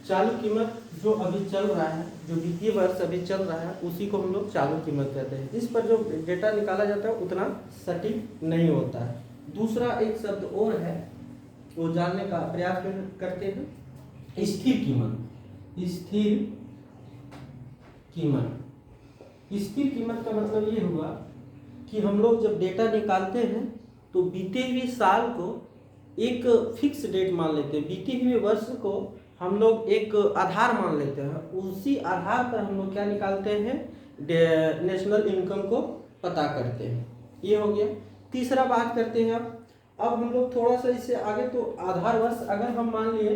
चालू कीमत जो अभी चल रहा है, जो वित्तीय वर्ष अभी चल रहा है, उसी को हम लोग चालू कीमत कहते हैं। इस पर जो डेटा निकाला जाता है उतना सटीक नहीं होता है। दूसरा एक शब्द और है, वो जानने का प्रयास करते हैं, स्थिर कीमत। स्थिर कीमत, स्थिर कीमत का मतलब ये हुआ कि हम लोग जब डेटा निकालते हैं तो बीते हुए साल को एक फिक्स डेट मान लेते हैं, बीते हुए वर्ष को हम लोग एक आधार मान लेते हैं, उसी आधार पर हम लोग क्या निकालते हैं, नेशनल इनकम को पता करते हैं। ये हो गया। तीसरा बात करते हैं अब हम लोग थोड़ा सा इससे आगे, तो आधार वर्ष अगर हम मान लिए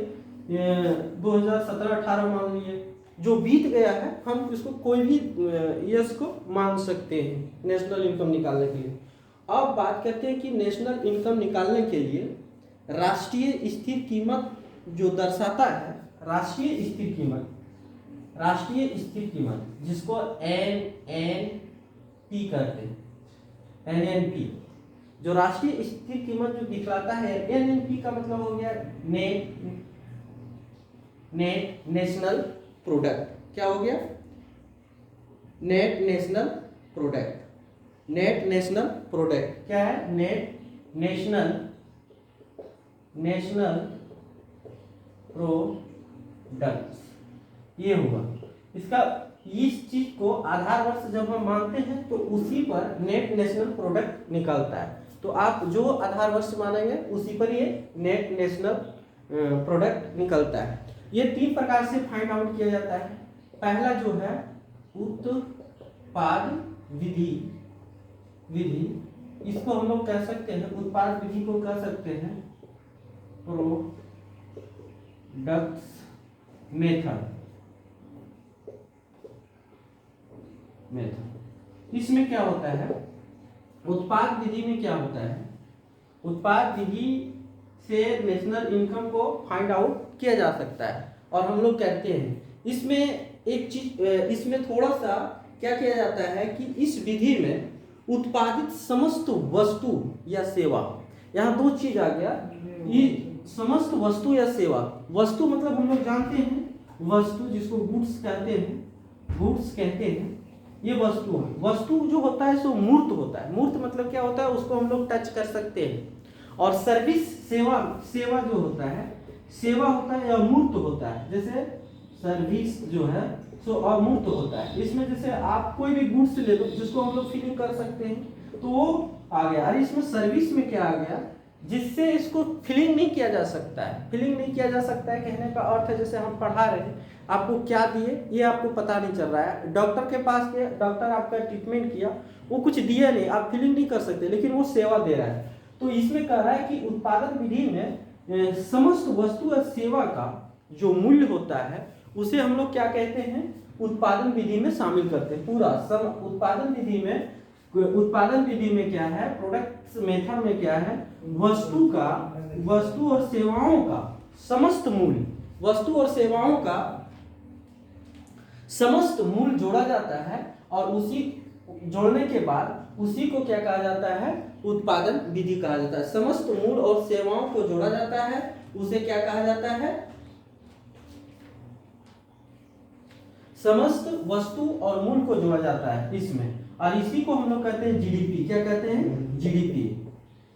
2017-18 मान लिए, जो बीत गया है हम इसको कोई भी ईयर्स को मान सकते हैं नेशनल इनकम निकालने के लिए। अब बात करते हैं कि नेशनल इनकम निकालने के लिए राष्ट्रीय स्थिर कीमत जो दर्शाता है, राष्ट्रीय स्थिर कीमत जिसको NNP कहते हैं, NNP, जो राष्ट्रीय स्थिर कीमत जो दिखलाता है, NNP का मतलब हो गया नेट नेशनल प्रोडक्ट। क्या हो गया? Net national product. Net national product क्या है? नेट नेशनल प्रोडक्ट, ये हुआ इसका। इस चीज को आधार वर्ष जब हम मानते हैं तो उसी पर नेट नेशनल प्रोडक्ट निकलता है। तो आप जो आधार वर्ष मानेंगे उसी पर ये नेट नेशनल प्रोडक्ट निकलता है। ये तीन प्रकार से फाइंड आउट किया जाता है। पहला जो है उत्पाद विधि, इसको हम लोग कह सकते हैं, उत्पाद विधि को कह सकते हैं प्रोडक्ट्स मेथड। इसमें क्या होता है, उत्पाद विधि में क्या होता है, उत्पाद विधि से नेशनल इनकम को फाइंड आउट किया जा सकता है। और हम लोग कहते हैं इसमें एक चीज, इसमें थोड़ा सा क्या किया जाता है कि इस विधि में उत्पादित समस्त वस्तु या सेवा, यहाँ दो चीज आ गया, ये समस्त वस्तु या सेवा। वस्तु मतलब हम लोग जानते हैं वस्तु जिसको गुड्स कहते हैं, ये वस्तु है। वस्तु जो होता है सो मूर्त होता है। मूर्त मतलब क्या होता है, उसको हम लोग टच कर सकते हैं। और सर्विस सेवा जो होता है, सेवा होता है या अमूर्त होता है। जैसे सर्विस जो है सो अमूर्त होता है। इसमें जैसे आप कोई भी गुड्स ले लो जिसको हम लोग फिलिंग कर सकते हैं तो वो आ गया। और इसमें सर्विस में क्या आ गया, जिससे इसको फिलिंग नहीं किया जा सकता है। फिलिंग नहीं किया जा सकता है कहने का अर्थ है, जैसे हम पढ़ा रहे हैं, आपको क्या दिए ये आपको पता नहीं चल रहा है। डॉक्टर के पास गए, डॉक्टर आपका ट्रीटमेंट किया, वो कुछ दिया नहीं, आप फीलिंग नहीं कर सकते, लेकिन वो सेवा दे रहा है। तो इसमें कह रहा है कि उत्पादन विधि में समस्त वस्तु और सेवा का जो मूल्य होता है उसे हम लोग क्या कहते हैं, उत्पादन विधि में शामिल करते हैं। पूरा उत्पादन विधि में क्या है, प्रोडक्ट्स मेथड में क्या है, वस्तु और सेवाओं का समस्त मूल्य, वस्तु और सेवाओं का समस्त मूल्य जोड़ा जाता है। और उसी जोड़ने के बाद उसी को क्या कहा जाता है, उत्पादन विधि कहा जाता है। समस्त मूल्य और सेवाओं को जोड़ा जाता है, उसे क्या कहा जाता है, समस्त वस्तु और मूल्य को जोड़ा जाता है इसमें। और इसी को हम लोग कहते हैं जीडीपी। क्या कहते हैं,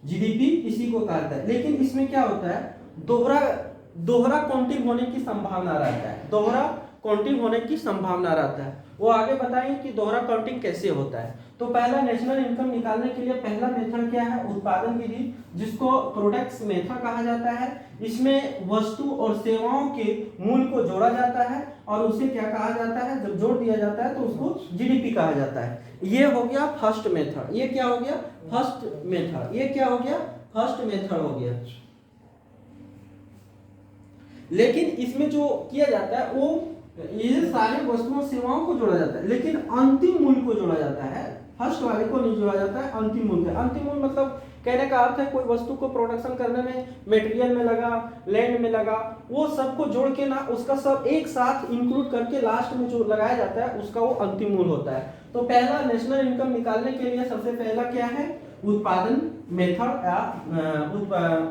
जीडीपी इसी को कहता है। लेकिन इसमें क्या होता है, दोहरा काउंटिंग होने की संभावना रहता है, दोहरा काउंटिंग होने की संभावना रहता है। वो आगे बताएंगे कि दोहरा काउंटिंग कैसे होता है। तो पहला नेशनल इनकम निकालने के लिए पहला मेथड क्या है, उत्पादन विधि, जिसको प्रोडक्ट्स मेथड कहा जाता है। इसमें वस्तु और सेवाओं के मूल्य को जोड़ा जाता है और उसे क्या कहा जाता है, जब जोड़ दिया जाता है तो उसको जीडीपी कहा जाता है। ये हो गया फर्स्ट मेथड। ये क्या हो गया, फर्स्ट मेथड। ये क्या हो गया, फर्स्ट मेथड हो गया। लेकिन इसमें जो किया जाता है वो ये सारे वस्तुओं सेवाओं को जोड़ा जाता है, लेकिन अंतिम मूल्य को जोड़ा जाता है। फर्स्ट वाले को नहीं जोड़ा जाता है, अंतिम मूल्य। अंतिम मूल्य मतलब कहने का अर्थ है कोई वस्तु को प्रोडक्शन करने में, मटेरियल में लगा, लैंड में लगा, वो सबको जोड़ के ना उसका सब एक साथ इंक्लूड करके लास्ट में जो लगाया जाता है उसका वो अंतिम मूल्य होता है। तो पहला नेशनल इनकम निकालने के लिए सबसे पहला क्या है, उत्पादन मेथड या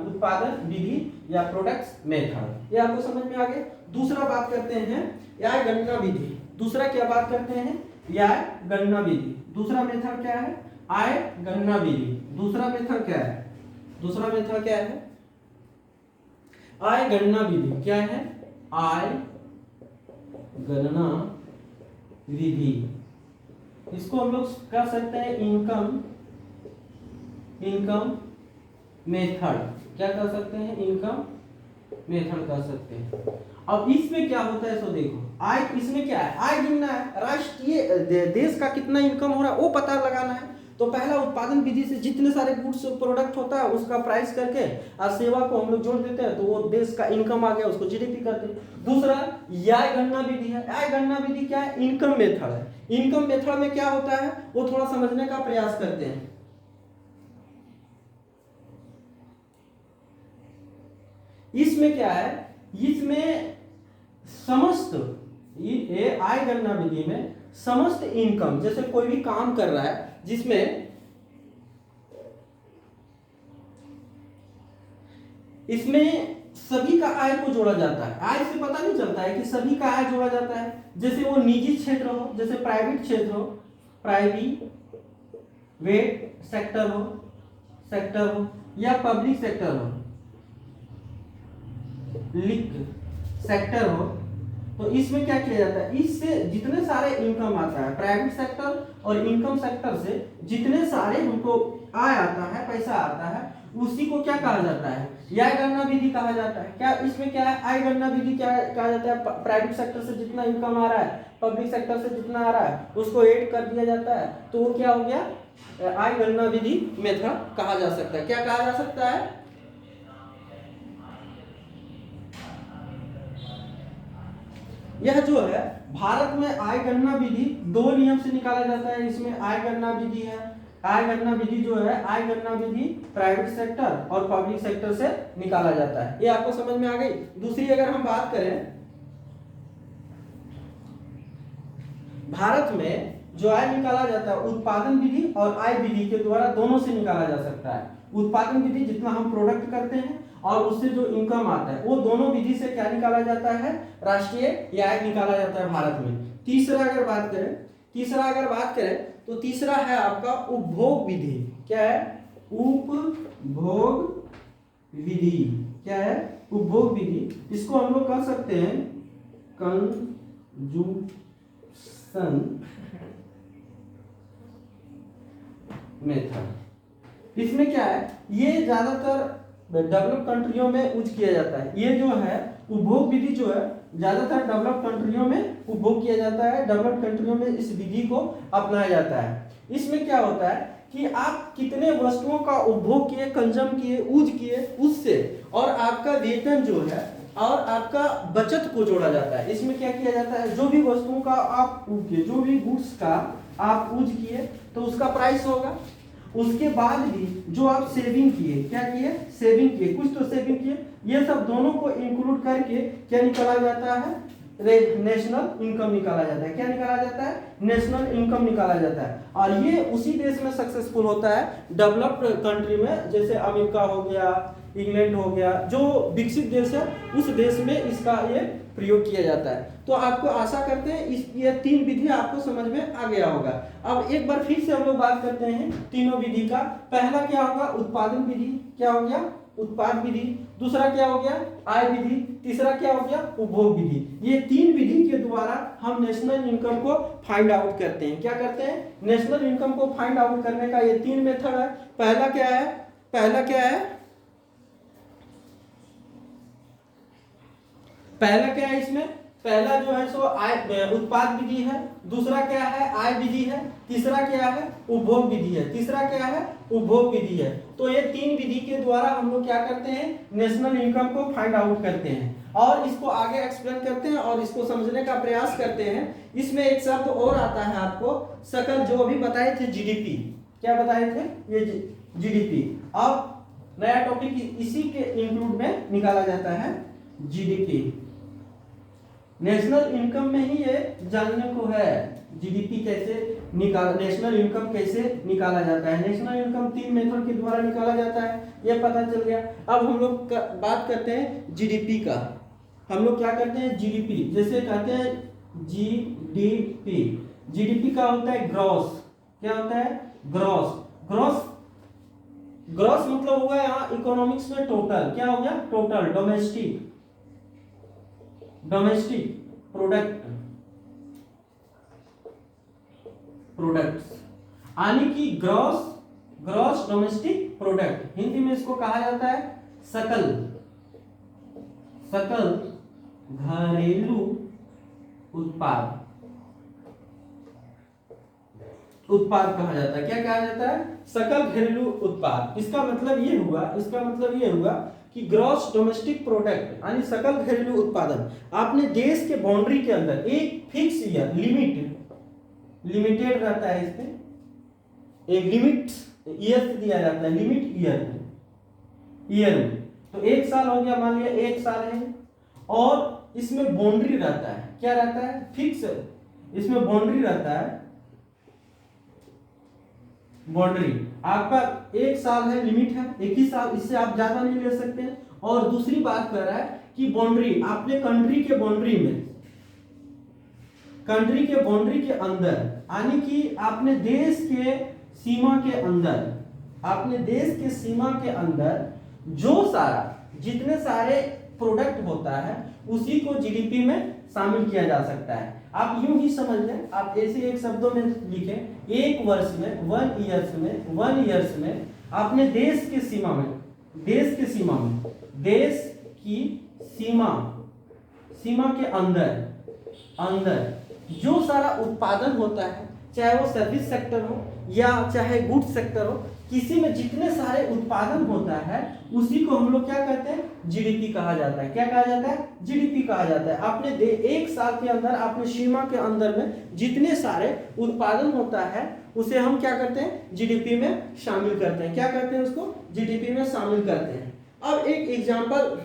उत्पादन विधि या प्रोडक्ट्स मेथड। ये आपको समझ में आ गया। दूसरा बात करते हैं आय गणना विधि। दूसरा क्या बात करते हैं, आय गणना विधि। दूसरा मेथड क्या है, आय गणना विधि। दूसरा मेथड क्या है, दूसरा मेथड क्या है, आय गणना विधि। क्या है, आय गणना विधि। इसको हम लोग कह सकते हैं इनकम मेथड। क्या कर सकते हैं, इनकम मेथड कर सकते हैं। अब इसमें क्या होता है, सो देखो आय, इसमें क्या है, आय गिनना है, राष्ट्रीय देश का कितना इनकम हो रहा है वो पता लगाना है। तो पहला उत्पादन विधि से जितने सारे गुड्स प्रोडक्ट होता है उसका प्राइस करके और सेवा को हम लोग जोड़ देते हैं तो वो देश का इनकम आ गया, उसको जीडीपी करते हैं। दूसरा आय गणना विधि है। आय गणना विधि क्या है, इनकम मेथड है। इनकम मेथड में क्या होता है वो थोड़ा समझने का प्रयास करते हैं। इसमें क्या है, इसमें समस्त ये आय गणना विधि में समस्त इनकम, जैसे कोई भी काम कर रहा है जिसमें इसमें सभी का आय को जोड़ा जाता है। आय से पता नहीं चलता है कि सभी का आय जोड़ा जाता है। जैसे वो निजी क्षेत्र हो, जैसे प्राइवेट क्षेत्र हो, प्राइवेट सेक्टर हो या पब्लिक सेक्टर हो, सेक्टर हो, तो इसमें क्या किया जाता है, इससे जितने सारे इनकम आता है प्राइवेट सेक्टर और इनकम सेक्टर से जितने सारे हमको आय आता है, पैसा आता है, उसी को क्या कहा जाता है, आय गणना विधि कहा जाता है। क्या इसमें क्या है, आय गणना विधि क्या कहा जाता है, प्राइवेट सेक्टर से जितना इनकम आ रहा है, पब्लिक सेक्टर से जितना आ रहा है उसको ऐड कर दिया जाता है, तो वो क्या हो गया, आय गणना विधि मेथड कहा जा सकता है। क्या कहा जा सकता है, यह जो है भारत में आय गणना विधि दो नियम से निकाला जाता है। इसमें आय गणना विधि है, आय गणना विधि जो है, आय गणना विधि प्राइवेट सेक्टर और पब्लिक सेक्टर से निकाला जाता है। ये आपको समझ में आ गई। दूसरी अगर हम बात करें, भारत में जो आय निकाला जाता है उत्पादन विधि और आय विधि के द्वारा दोनों से निकाला जा सकता है। उत्पादन विधि जितना हम प्रोडक्ट करते हैं और उससे जो इनकम आता है वो दोनों विधि से क्या निकाला जाता है, राष्ट्रीय आय निकाला जाता है भारत में। तीसरा अगर बात करें तो तीसरा है आपका उपभोग विधि। क्या है, उपभोग विधि। क्या है, उपभोग विधि। इसको हम लोग कह सकते हैं कंजूमशन मेथड। इसमें क्या है, ये ज्यादातर डेवलप कंट्रियों में यूज किया जाता है। ये जो है उपभोग विधि जो है ज्यादातर डेवलप कंट्रियों में उपभोग किया जाता है। डेवलप कंट्रियों में इस विधि को अपनाया जाता है। इसमें क्या होता है कि आप कितने वस्तुओं का उपभोग किए, कंज्यूम किए, यूज किए, उससे और आपका वेतन जो है और आपका बचत को जोड़ा जाता है। इसमें क्या किया जाता है, जो भी वस्तुओं का आप जो भी गुड्स का आप यूज किए तो उसका प्राइस होगा। उसके बाद भी जो आप सेविंग किए, क्या किए, सेविंग किए, कुछ तो सेविंग किए, ये सब दोनों को इंक्लूड करके क्या निकाला जाता है, नेशनल इनकम निकाला जाता है। क्या निकाला जाता है, नेशनल इनकम निकाला जाता है। और ये उसी देश में सक्सेसफुल होता है डेवलप्ड कंट्री में, जैसे अमेरिका हो गया, इंग्लैंड हो गया, जो विकसित देश है उस देश में इसका ये प्रयोग किया जाता है। तो आपको आशा करते हैं ये तीन विधि आपको समझ में आ गया होगा। अब एक बार फिर से हम लोग बात करते हैं तीनों विधि का। पहला क्या होगा, उत्पादन विधि। क्या हो गया, उत्पाद विधि। दूसरा क्या हो गया, आय विधि। तीसरा क्या हो गया, उपभोग विधि। ये तीन विधि के द्वारा हम नेशनल इनकम को फाइंड आउट करते हैं। क्या करते हैं, नेशनल इनकम को फाइंड आउट करने का ये तीन मेथड है। पहला क्या है, पहला क्या है इसमें, पहला जो है सो आय उत्पाद विधि है। दूसरा क्या है, आय विधि है। तीसरा क्या है, उपभोग विधि है। तीसरा क्या है, उपभोग विधि है। तो ये तीन विधि के द्वारा हम लोग क्या करते हैं, नेशनल इनकम को फाइंड आउट करते हैं और इसको आगे एक्सप्लेन करते हैं और इसको समझने का प्रयास करते हैं। इसमें एक शब्द और आता है आपको, सकल, जो अभी बताए थे जीडीपी। क्या बताए थे, ये जीडीपी। अब नया टॉपिक इसी के इंक्लूड में निकाला जाता है, जीडीपी। नेशनल इनकम में ही ये जानने को है, जीडीपी कैसे नेशनल इनकम कैसे निकाला जाता है। नेशनल इनकम 3 मेथड के द्वारा निकाला जाता है, ये पता चल गया। अब हम लोग बात करते हैं जीडीपी का। हम लोग क्या करते हैं, जीडीपी जैसे कहते हैं जीडीपी। जीडीपी का होता है ग्रॉस, क्या होता है, ग्रॉस। ग्रॉस ग्रॉस मतलब होगा यहाँ इकोनॉमिक्स में टोटल, क्या हो गया, टोटल डोमेस्टिक प्रोडक्ट्स, यानी कि ग्रॉस डोमेस्टिक प्रोडक्ट, हिंदी में इसको कहा जाता है सकल घरेलू उत्पाद कहा जाता है। क्या कहा जाता है, सकल घरेलू उत्पाद। इसका मतलब ये हुआ कि ग्रॉस डोमेस्टिक प्रोडक्ट यानी सकल घरेलू उत्पादन आपने देश के बाउंड्री के अंदर एक फिक्स ईयर लिमिटेड रहता है, इसमें एक लिमिट ईयर दिया जाता है, लिमिट ईयर में। तो 1 साल हो गया, मान लिया 1 साल है, और इसमें बाउंड्री रहता है, क्या रहता है, फिक्स, इसमें बाउंड्री रहता है, बाउंड्री आपका 1 साल है, लिमिट है 1 ही साल, इससे आप ज्यादा नहीं ले सकते हैं। और दूसरी बात कर रहा है कि बाउंड्री आपने कंट्री के बाउंड्री के अंदर, यानी कि आपने देश के सीमा के अंदर जितने सारे प्रोडक्ट होता है उसी को जीडीपी में शामिल किया जा सकता है। आप यूं ही समझ लें, आप ऐसे एक शब्दों में लिखें, एक वर्ष में 1 ईयर्स में आपने देश की सीमा के अंदर जो सारा उत्पादन होता है, चाहे वो सर्विस सेक्टर हो या चाहे गुड्स सेक्टर हो, किसी में जितने सारे उत्पादन होता है उसी को हम लोग क्या कहते हैं, जीडीपी कहा जाता है। क्या कहा जाता है, जीडीपी कहा जाता है। आपने 1 साल के अंदर आपने सीमा के अंदर में जितने सारे उत्पादन होता है उसे हम क्या करते हैं, जीडीपी में शामिल करते हैं। क्या करते हैं, उसको जीडीपी में शामिल करते हैं। अब एक एग्जांपल,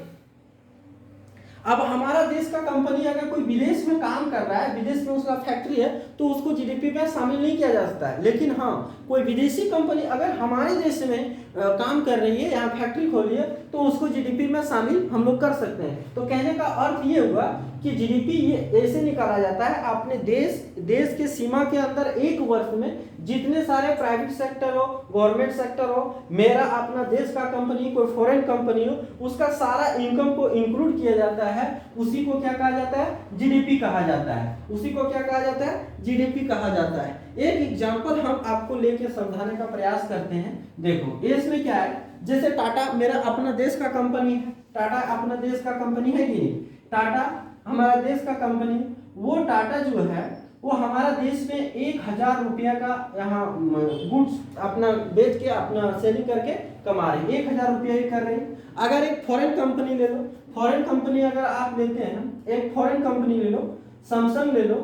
अब हमारा देश का कंपनी अगर कोई विदेश में काम कर रहा है, विदेश में उसका फैक्ट्री है, तो उसको जीडीपी में शामिल नहीं किया जा सकता है। लेकिन हाँ, कोई विदेशी कंपनी अगर हमारे देश में काम कर रही है, यहाँ फैक्ट्री खोली है, तो उसको जीडीपी में शामिल हम लोग कर सकते हैं। तो कहने का अर्थ ये हुआ कि जीडीपी ये ऐसे निकाला जाता है, आपने देश के सीमा के अंदर 1 वर्ष में जितने सारे प्राइवेट सेक्टर हो, गवर्नमेंट सेक्टर हो, मेरा अपना देश का कंपनी, कोई फॉरेन कंपनी हो, उसका सारा इनकम को इंक्लूड किया जाता है, उसी को क्या कहा जाता है, जीडीपी कहा जाता है। उसी को क्या कहा जाता है, जीडीपी कहा जाता है। एक एग्जांपल हम आपको लेके समझाने का प्रयास करते हैं। देखो इसमें क्या है, जैसे टाटा मेरा अपना देश का कंपनी है, टाटा अपना देश का कंपनी है कि नहीं, टाटा हमारा देश का कंपनी, वो टाटा जो है वो हमारा देश में 1000 रुपया का यहाँ गुड्स अपना बेच के अपना सेलिंग करके कमा रही है, 1000 रुपया ही कर रही है। अगर एक फॉरेन कंपनी ले लो, फॉरेन कंपनी अगर आप लेते हैं, एक फॉरेन कंपनी ले लो, सैमसंग ले लो,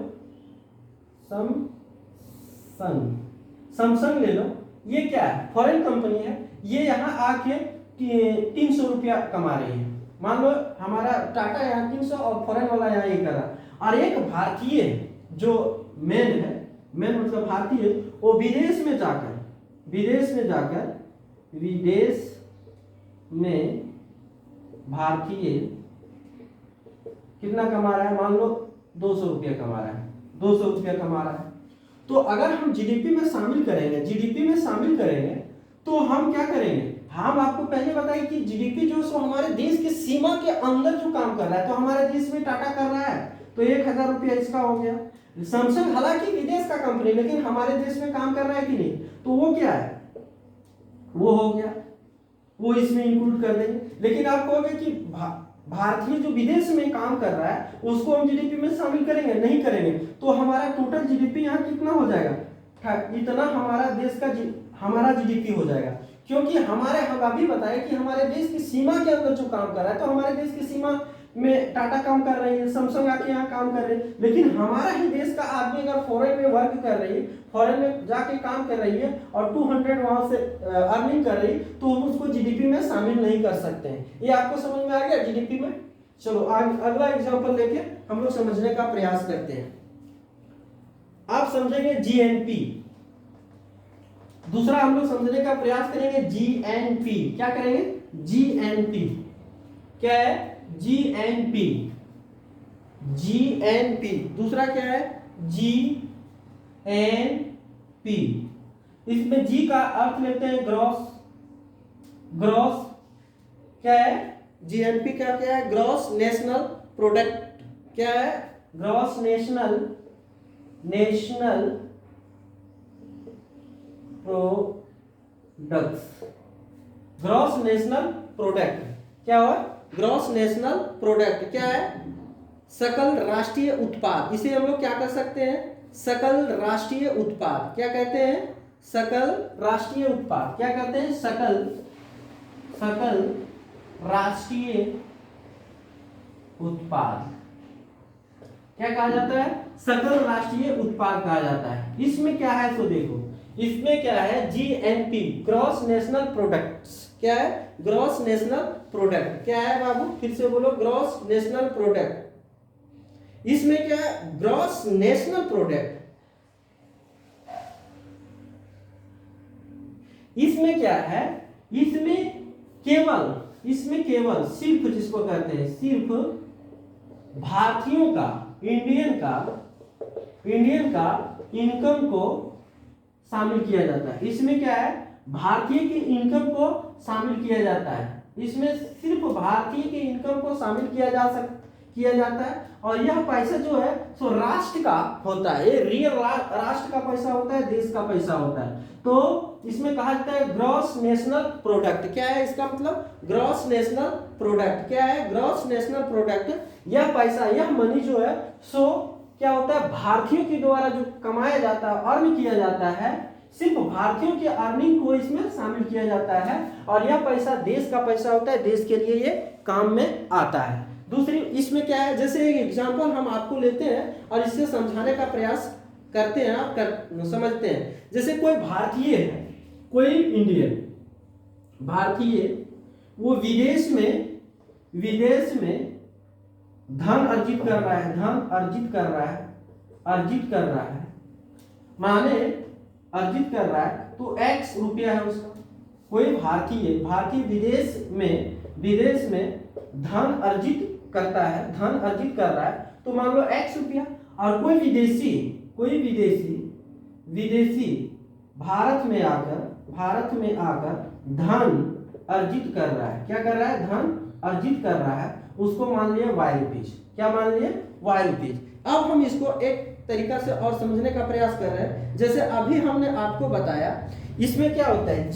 सैमसंग ले लो, ये क्या है, फॉरेन कंपनी है, ये यहाँ आके 300 रुपया कमा रही है। मान लो हमारा टाटा यहाँ 300 और फॉरेन वाला यहाँ ये कर रहा, और एक भारतीय जो मेन मतलब भारतीय, वो विदेश में भारतीय कितना कमा रहा है, मान लो 200 रुपया कमा रहा है, तो अगर हम जीडीपी में शामिल करेंगे, तो हम क्या करेंगे, हम आपको पहले बताएं कि जीडीपी जो सो हमारे देश की सीमा के अंदर जो काम कर रहा है, तो हमारे देश में टाटा कर रहा है, तो 1000 रुपया इसका हो गया। सैमसंग हालांकि विदेश का कंपनी, लेकिन हमारे देश में काम कर रहा है कि नहीं, तो वो क्या है, वो हो गया, वो इसमें इंक्लूड कर देंगे। लेकिन आप कहोगे कि भारतीय जो विदेश में काम कर रहा है उसको हम जीडीपी में शामिल करेंगे, नहीं करेंगे, तो हमारा टोटल जीडीपी यहाँ कितना हो जाएगा, इतना हमारा देश का हमारा जीडीपी हो जाएगा। क्योंकि हम अभी बताए कि हमारे देश की सीमा के अंदर जो काम कर रहा है, तो हमारे देश की सीमा में टाटा काम कर रही है, सैमसंग आके यहाँ काम कर रही है, लेकिन हमारा ही देश का आदमी अगर फॉरेन में वर्क कर रही है, फॉरेन में जाके काम कर रही है और 200 वहां से अर्निंग कर रही है, तो हम उसको जीडीपी में शामिल नहीं कर सकते हैं। ये आपको समझ में आ गया जीडीपी में। चलो अगला एग्जांपल लेके हम लोग समझने का प्रयास करते हैं। आप समझेंगे जीएनपी। दूसरा हम लोग समझने का प्रयास करेंगे जीएनपी। क्या करेंगे? जीएनपी। क्या है? जीएनपी। जीएनपी। दूसरा क्या है? जीएनपी। इसमें जी का अर्थ लेते हैं ग्रॉस। ग्रॉस क्या है? जीएनपी क्या क्या है? Gross national product. क्या है? Gross national products. Gross national product क्या हुआ? ग्रॉस नेशनल प्रोडक्ट क्या है? सकल राष्ट्रीय उत्पाद। इसे हम लोग क्या कर सकते हैं? सकल राष्ट्रीय उत्पाद। क्या कहते हैं? सकल राष्ट्रीय उत्पाद। क्या कहते हैं? सकल राष्ट्रीय उत्पाद। क्या कहा जाता है? सकल राष्ट्रीय उत्पाद कहा जाता है। इसमें क्या है? तो देखो, इसमें क्या है? GNP, gross national products. क्या है? Gross national product. क्या है बाबू? फिर से बोलो, ग्रॉस नेशनल प्रोडक्ट। इसमें क्या है? Gross national product. इसमें क्या है? इसमें केवल सिर्फ, जिसको कहते हैं सिर्फ भारतीयों का, इंडियन का इनकम को शामिल किया जाता है। इसमें क्या है? भारतीय की इनकम को शामिल किया जाता है। इसमें सिर्फ भारतीय के इनकम को शामिल किया जाता है। और यह पैसा जो है सो राष्ट्र का होता है। ये रियल राष्ट्र का पैसा होता है, देश का पैसा होता है। तो इसमें कहा जाता है ग्रॉस नेशनल प्रोडक्ट। क्या है इसका मतलब? Gross national product. क्या है? Gross national product. यह पैसा, यह मनी जो है सो क्या होता है? भारतीयों के द्वारा जो कमाया जाता है, अर्न किया जाता है, सिर्फ भारतीयों के अर्निंग को इसमें शामिल किया जाता है। और यह पैसा देश का पैसा होता है, देश के लिए ये काम में आता है। दूसरी इसमें क्या है? जैसे एक एग्जांपल हम आपको लेते हैं और इससे समझाने का प्रयास करते हैं, आप समझते हैं। जैसे कोई भारतीय है, कोई इंडियन भारतीय, वो विदेश में धन अर्जित कर रहा है, माने अर्जित कर रहा है, तो x रुपया है उसका। कोई भारतीय विदेश में धन अर्जित कर रहा है, तो मान लो x रुपया। और कोई विदेशी भारत में आकर धन अर्जित कर रहा है। क्या कर रहा है? धन अर्जित कर रहा है। उसको मान लिया y रुपीज। क्या मान लिए? y rupees. अब हम इसको एक तरीका से और समझने का प्रयास कर रहे हैं। जैसे अभी हमने आपको बताया, इसमें क्या होता है?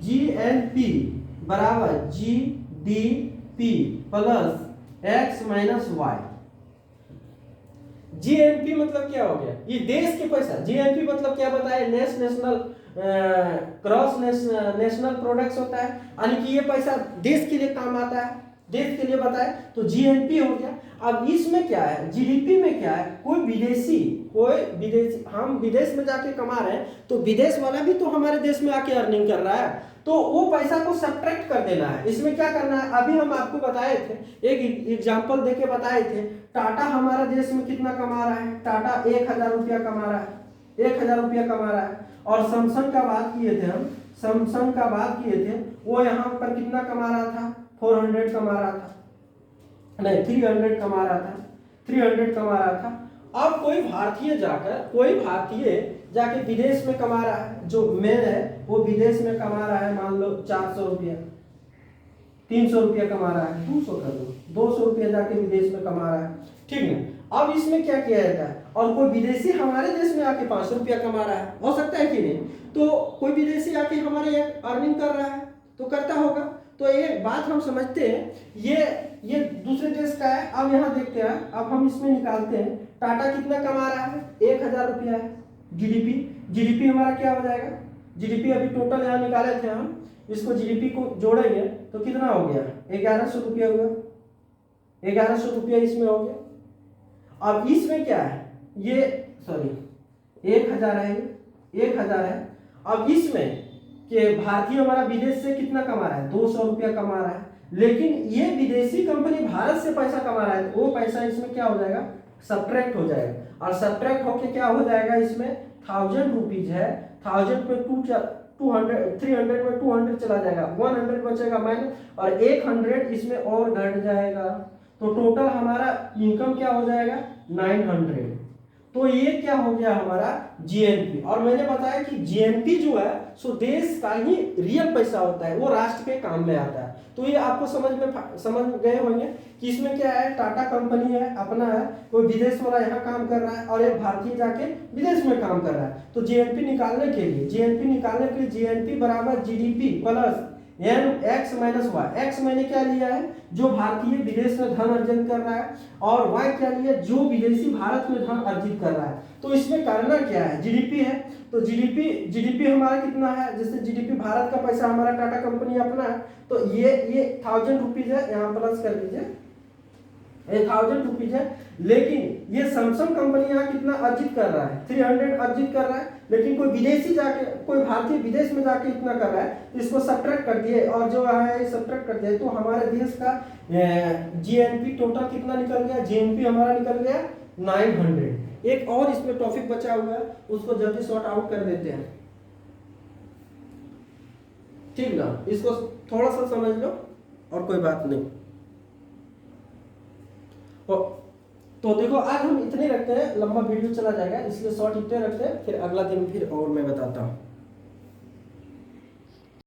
जीएनपी बराबर GDP plus x minus Y. GNP मतलब क्या हो गया? ये देश के पैसा। जीएनपी मतलब क्या बताया? क्रॉस नेशनल प्रोडक्ट्स होता है, यानी कि ये पैसा देश के लिए काम आता है, देश के लिए बताए, तो जीएनपी हो गया। अब इसमें क्या है? जीडीपी में क्या है? कोई विदेशी हम विदेश में जाके कमा रहे हैं, तो विदेश वाला भी तो हमारे देश में आके अर्निंग कर रहा है, तो वो पैसा को सब्ट्रैक्ट कर देना है। इसमें क्या करना है? अभी हम आपको बताए थे, एक एग्जांपल देके बताए थे, टाटा हमारा देश में कितना कमा रहा है? टाटा 1000 रुपया कमा रहा है, 1000 रुपया कमा रहा है। और सैमसंग का बात किए थे, वो यहाँ पर कितना कमा रहा था? 400 कमा रहा था, नहीं 300 कमा रहा था, 300 कमा रहा था। अब कोई भारतीय जाके विदेश में कमा रहा है, जो मेल है वो विदेश में कमा रहा है, मान लो 400 रुपया, 300 रुपया कमा रहा है, 200 कर दो, 200 रुपया जाके विदेश में कमा रहा है, ठीक है। अब इसमें क्या किया जाता है? और कोई विदेशी हमारे देश में आके 500 रुपया कमा रहा है, हो सकता है कि नहीं? तो कोई विदेशी आके हमारे यहाँ अर्निंग कर रहा है, तो करता होगा। तो एक बात हम समझते हैं, ये दूसरे देश का है। अब यहाँ देखते हैं, अब हम इसमें निकालते हैं, टाटा कितना कमा रहा है? 1000 रुपया है। जीडीपी हमारा क्या हो जाएगा? जीडीपी अभी टोटल यहाँ निकाले थे हम, इसको जीडीपी को जोड़ेंगे तो कितना हो गया? 1100 रुपया हुआ, 1100 रुपया इसमें हो गया। अब इसमें क्या है? ये 1000 है, 1000 है। अब इसमें कि भारतीय हमारा विदेश से कितना कमा रहा है? 200 रुपया कमा रहा है, लेकिन ये विदेशी कंपनी भारत से पैसा कमा रहा है, तो वो पैसा इसमें क्या हो जाएगा? सब्ट्रैक्ट हो जाएगा, और सब्ट्रैक्ट होके क्या हो जाएगा, इसमें 1000 रुपीज है, 1000 पे 200 300 में 200 चला जाएगा, 100 बचेगा माइनस, और 100 इसमें और घट जाएगा, तो टोटल हमारा इनकम क्या हो जाएगा 900। तो ये क्या हो गया हमारा जीएनपी। और मैंने बताया कि जीएनपी जो है सो देश का ही रियल पैसा होता है, वो राष्ट्र के काम में आता है। तो ये आपको समझ गए होंगे कि इसमें क्या है, टाटा कंपनी है अपना है, कोई विदेश वाला यहाँ काम कर रहा है और एक भारतीय जाके विदेश में काम कर रहा है। तो जीएनपी निकालने के लिए जीएनपी बराबर GDP plus N X minus Y. X मैंने क्या लिया है, जो भारतीय विदेश में धन अर्जन कर रहा है, और वाई क्या लिया, जो विदेशी भारत में धन अर्जित कर रहा है। तो इसमें करना क्या है, जीडीपी है, तो जीडीपी हमारा कितना है, जैसे जीडीपी भारत का पैसा हमारा टाटा कंपनी अपना है, तो ये 1000 रुपीज है, यहाँ प्लस कर दीजिए, 1000 रुपीज है। लेकिन ये सैमसंग कंपनी यहाँ कितना अर्जित कर रहा है, 300 अर्जित कर रहा है, लेकिन कोई विदेशी जाके, कोई भारतीय विदेश में जाके इतना कर रहा है, इसको सब्ट्रैक्ट कर दिए और जो है सब्ट्रैक्ट कर दिए, तो हमारे देश का जीएनपी टोटल कितना निकल गया, जीएनपी हमारा निकल गया 900। एक और इसमें टॉपिक बचा हुआ है, उसको जल्दी सॉर्ट आउट कर देते हैं, ठीक ना, इसको थोड़ा सा समझ लो और कोई बात नहीं। तो देखो आज हम इतने रखते हैं, लंबा वीडियो चला जाएगा, इसलिए शॉर्ट इतने रखते हैं, फिर अगला दिन फिर और मैं बताता हूँ।